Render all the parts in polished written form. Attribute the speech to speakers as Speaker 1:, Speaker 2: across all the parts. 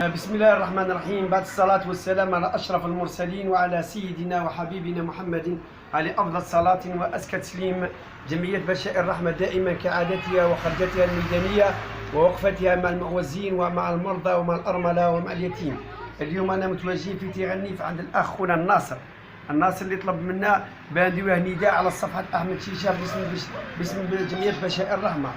Speaker 1: بسم الله الرحمن الرحيم. بعد الصلاة والسلام على أشرف المرسلين وعلى سيدنا وحبيبنا محمد عليه أفضل الصلاة وأزكى تسليم. جمعية بشائر الرحمة دائما كعادتها وخرجتها الميدانية ووقفتها مع المعوزين ومع المرضى ومع الأرملة ومع اليتيم. اليوم أنا متواجد في تيغنيف عند الأخ خونا الناصر اللي طلب منا بنديروه نداء على صفحة أحمد شيشة باسم جمعية بشائر الرحمة.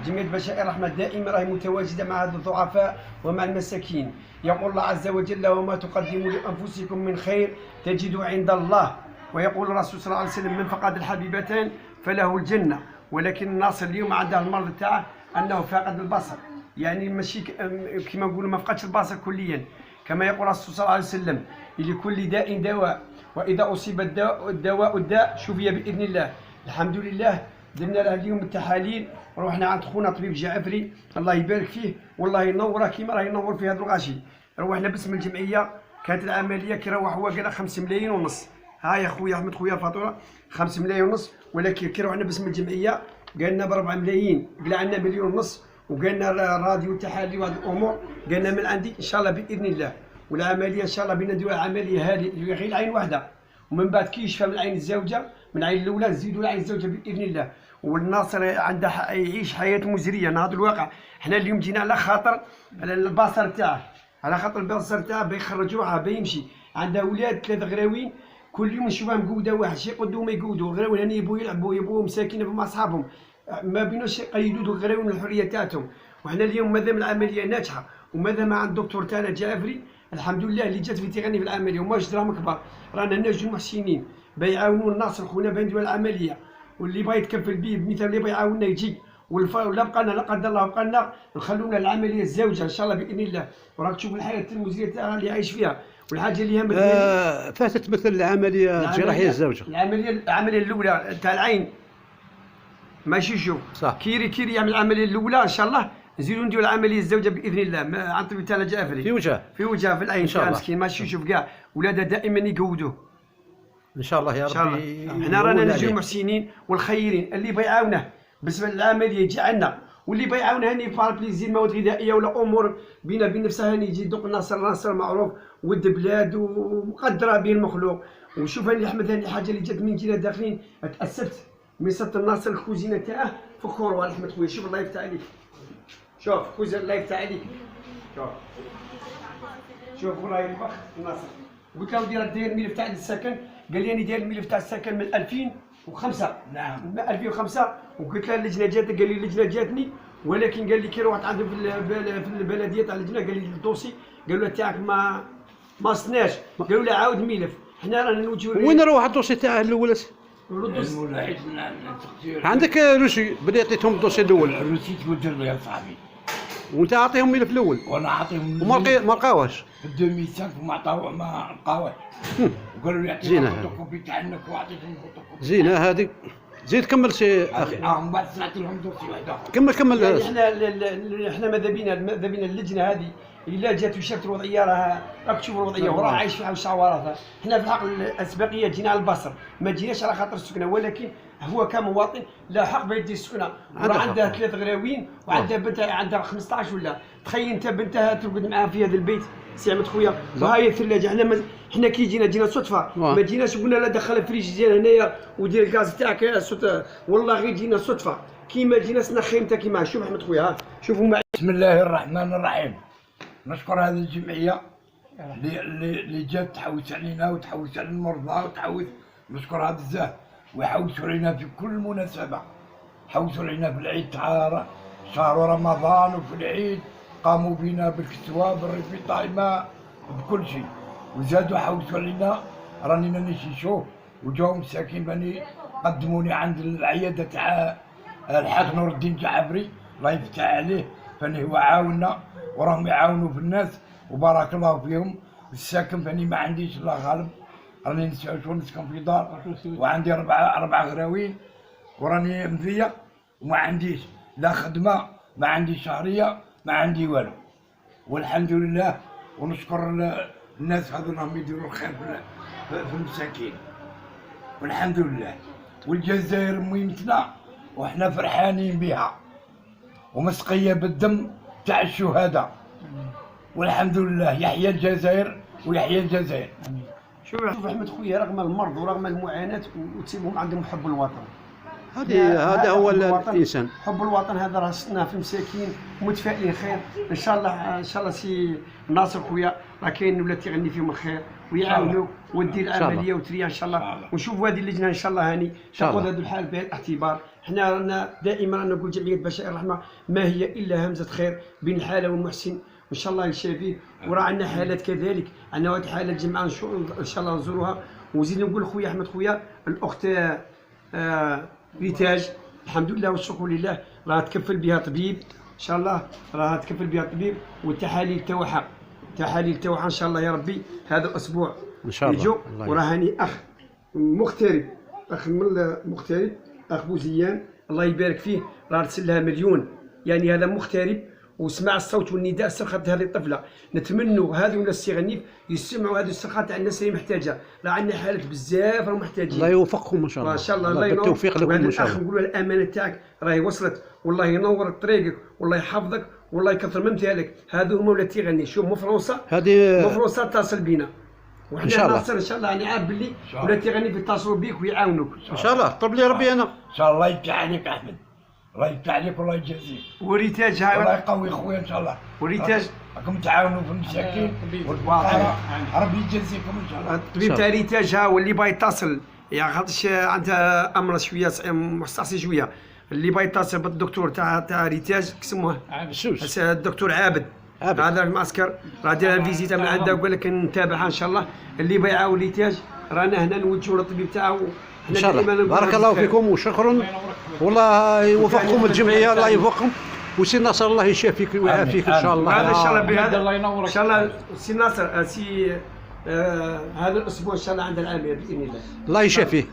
Speaker 1: جمعية بشائر الرحمة دائما راهي متواجدة مع هذا الضعفاء ومع المساكين. يقول الله عز وجل: وما تقدموا لأنفسكم من خير تجدوا عند الله. ويقول الرسول صلى الله عليه وسلم: من فقد الحبيبتين فله الجنة. ولكن الناصر اليوم عنده المرض تاعه أنه فاقد البصر، يعني ماشي كما نقولوا ما فقدش البصر كليا. كما يقول الرسول صلى الله عليه وسلم: لكل داء دواء، وإذا أصيب الدواء شفي بإذن الله. الحمد لله درنا له اليوم التحاليل، روحنا عند خونا طبيب جعفري الله يبارك فيه والله ينوره كيما راه ينور في هذا الغاشي. روحنا باسم الجمعيه، كانت العمليه كيروح هو قال 5 ملايين ونص. ها يا خويا احمد خويا الفاتوره 5 ملايين ونص، ولكن كي روحنا باسم الجمعيه قالنا ب 4 ملايين، قلنا عندنا 1 مليون ونص، وقالنا الراديو والتحاليل وهذه الامور قالنا من عندي ان شاء الله باذن الله. والعمليه ان شاء الله بينا نديروا عمليه هذه غير العين واحده، ومن بعد كي يشفى من العين الزوجه من العين الاولى نزيدوا العين الزوجه باذن الله. والناصر عنده يعيش حياه مزريه. هذا الواقع احنا اليوم جينا على خاطر البصر تاعه، على خاطر البصر تاعه بيخرج روحه بيمشي. عنده اولاد 3 غراوين كل يوم نشوفها مقوده، واحد شي يقودوا ما يقودوا، الغراوين هنا يبغوا يلعبوا مساكين مع اصحابهم، ما بينوش يقيدوا الغراوين الحريه تاعتهم. وحنا اليوم مادام العمليه ناجحه ومادام مع الدكتور تاعنا جعفري الحمد لله اللي جات في تيغني في العمليه وماش دراهم كبار، رانا ناجو محسنين بيعاونوا الناصر خونا بنديروا العمليه. واللي بغى يتكفل به بمثال اللي بغى يعاوننا يجي، ولا بقى لنا لا قدر الله بقى لنا نخلونا العمليه الزوجه ان شاء الله باذن الله. وراك تشوف الحياه المزريه تاعها اللي عايش فيها. والحاجه اللي هي
Speaker 2: فاتت مثل العمليه الجراحيه الزوجه،
Speaker 1: العمليه الاولى تاع العين ماشي شوف
Speaker 2: صح.
Speaker 1: كيري يعمل العمليه الاولى ان شاء الله نزيدو نديرو العمليه الزوجه باذن الله عن طريق تاع جعفري في وجهه في العين ان شاء الله. مسكين ماشي يشوف كاع ولادها دائما يقودوه
Speaker 2: ان شاء الله يا ربي.
Speaker 1: احنا رانا نجيو المحسنين والخيرين اللي بيعاونه بالنسبه للعمليه يجي عندنا، واللي بيعاونه هاني باربليزير مواد غذائيه ولا امور بينا بين نفسها هاني يجي دوق ناصر معروف ود بلاد ومقدره به المخلوق. وشوف هاني احمد هاني الحاجه اللي جات من جينا داخلين تاسفت من سط الناصر الكوزينه تاعه فخور احمد خويا. شوف الله يفتح عليك، شوف كوزين الله يفتح عليك، شوف والله يطبخ الناصر. قلت له داير الملف تاع السكن، قال لي انا داير الملف تاع السكن من 2005.
Speaker 3: نعم
Speaker 1: من 2005. وقلت له اللجنه جاتك، قال لي اللجنه جاتني، ولكن قال لي كي روحت عندهم في البلديه تاع اللجنه قال لي الدوسي قالوا له تاعك ما صناش، قالوا له عاود ملف. حنا رانا نوجهوا
Speaker 2: وين روح الدوسي تاعه الاول؟ عندك روسي بدي عطيتهم الدوسي الاول.
Speaker 3: الروسي تقول دير له يا صاحبي،
Speaker 2: وانت عاطيهم ملف الاول
Speaker 3: وانا عاطيهم
Speaker 2: وما لقاوهش
Speaker 3: في 2005 وما عطاوه ما لقاوهش. وقالوا لي
Speaker 2: زينة
Speaker 3: يعطيك فوتوكوبي تاع انك وعطيتهم فوتوكوبي
Speaker 2: زينه هذه. زيد كمل سي اخي.
Speaker 3: من بعد صنعت لهم دوسي واحده.
Speaker 2: كمل
Speaker 1: يعني احنا ماذا بينا اللجنه هذه الا جات وشافت الوضعيه راك تشوف الوضعيه وراه عايش فيها وشعوراتها. احنا في الحق الاسبقيه جينا على البصر، ما جيناش على خاطر السكنه، ولكن هو كمواطن لا حق بيدي السكنه. وراه عندها 3 غراوين وعندها بنتها عندها 15 ولا تخيل انت بنتها ترقد معاها في هذا البيت سي احمد خويا. وهاي الثلاجه احنا كي جينا صدفه، ما جيناش قلنا لا دخل الفريج ديال هنايا ودير الغاز تاعك والله غير جينا صدفه كيما جينا سنا خيمتها كيما. شوف احمد خويا ها شوفوا معي.
Speaker 3: بسم الله الرحمن الرحيم. نشكر هذه الجمعيه اللي جات تحوس علينا وتحوس على المرضى وتحوس. نشكر هذا الزاه ويحوسوا علينا في كل مناسبه. حوسوا علينا في العيد تاع شهر رمضان وفي العيد قاموا بنا بالكسوه بالرفيق الماء بكل شيء. وزادوا حوسوا علينا راني مانيش نشوف وجاو مساكين بني قدموني عند العياده تاع الحاج نور الدين جعفري الله يفتح عليه. فاني هو عاوننا وراهم يعاونوا في الناس وبارك الله فيهم. الساكن فاني ما عنديش الله غالب، راني نسكن في دار وعندي 4 غراوين وراني مفيا وما عنديش لا خدمه، ما عندي شهريه، ما عندي والو. والحمد لله ونشكر الناس هذو راهم يديروا الخير في المساكين والحمد لله. والجزائر مهمتنا وحنا فرحانين بها ومسقيه بالدم تاع الشهداء والحمد لله يحيى الجزائر ويحيى الجزائر.
Speaker 1: شوف احمد خويا، رغم المرض ورغم المعاناه وتسيبهم عندهم حب الوطن.
Speaker 2: هذا هو
Speaker 1: حب الوطن.
Speaker 2: الانسان.
Speaker 1: حب الوطن هذا راه شفناه في مساكين متفائلين خير. ان شاء الله سي ناصر خويا راه كاين ولاد تيغني فيهم الخير ويعاونوك ودير العمليه وتريا ان شاء الله. ونشوفوا هذه اللجنه ان شاء الله هاني تاخذ هذا الحال بعين الاعتبار. حنا رانا دائما نقول جمعيه بشائر الرحمه ما هي الا همزه خير بين الحاله والمحسن، وان شاء الله يشافيه. وراه عندنا حالات كذلك، عندنا واحد الحاله جمعه ان شاء الله نزوروها. وزيد نقول خويا احمد خويا الاخت ريتاج الحمد لله والشكر لله راه تكفل بها طبيب ان شاء الله، راه تكفل بها طبيب والتحاليل تاعها ان شاء الله يا ربي هذا الاسبوع
Speaker 2: ان شاء الله.
Speaker 1: يجو. وراه هاني اخ مغترب، اخ مغترب، اخ بوزيان الله يبارك فيه، راه رسل لها مليون. يعني هذا مغترب وسمع الصوت والنداء صرخة هذه الطفله. نتمنوا هذو الناس يغنيف يسمعوا هذه الصرخه تاع الناس اللي محتاجه. راه عندنا حالات بزاف راهم محتاجين.
Speaker 2: الله يوفقكم ان شاء الله.
Speaker 1: ان شاء الله الله ينور.
Speaker 2: بالتوفيق لكم ان شاء الله.
Speaker 1: نقولوا الامانه تاعك راهي وصلت، والله ينور طريقك والله يحفظك والله يكثر من امثالك. هذو هما ولاد تيغني. شوف مو فرنسا،
Speaker 2: هذه
Speaker 1: مو فرنسا اتصل بينا وحنا
Speaker 2: إن شاء الله.
Speaker 1: ناصر ان شاء الله. انا عارف باللي ولاد تيغني بيتصلوا بيك ويعاونوك
Speaker 2: ان شاء الله. طلب لي ربي انا
Speaker 3: ان شاء الله يفتح عليك احمد، الله يفتح عليك والله يجازيك.
Speaker 1: وريتاج
Speaker 3: الله يقوي خويا ان شاء الله.
Speaker 1: وريتاج
Speaker 3: راكم تعاونوا في المساكين والفقراء، ربي يجازيكم ان شاء الله.
Speaker 1: الطبيب تاع ريتاج ها هو اللي باغي يتصل، يعني خاطرش عندها امر شويه مستعصي شويه. اللي باغي يتصل بالدكتور تاع ريتاج كسموه
Speaker 2: السوس
Speaker 1: الدكتور عابد. هذا المعسكر راه داير فيزيتا من عنده وقال لك نتابعها ان شاء الله. اللي باغي يعاون ريتاج رانا هنا نوجهوا للطبيب تاعو
Speaker 2: ان شاء الله. بارك الله فيكم وشكرا، والله يوفقكم الجمعيه، الله يوفقكم. وسي ناصر الله يشافيك ويعافيك ان شاء الله.
Speaker 1: هذا ان شاء الله بهذا
Speaker 4: الله ينورك
Speaker 1: ان شاء الله. سي ناصر هذا الاسبوع ان شاء الله عند العاميه باذن الله.
Speaker 2: الله يشافيه.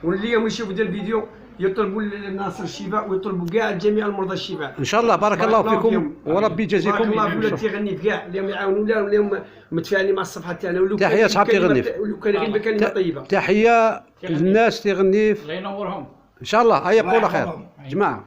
Speaker 1: واللي يوم يشوفوا ديال الفيديو يطلبوا لناصر الشفاء ويطلبوا كاع جميع المرضى الشفاء
Speaker 2: ان شاء الله. بارك الله فيكم وربي يجازيكم.
Speaker 1: بارك الله في ولاد تيغني كاع اللي يعاونونا واللي متفاعلين مع الصفحه تاعنا. ولو
Speaker 2: تحيه صحاب تيغنيف،
Speaker 1: ولو كان غير بكلمه طيبه.
Speaker 2: تحيه للناس تيغنيف
Speaker 4: الله ينورهم
Speaker 2: ان شاء الله. هيا قولوا خير جماعه.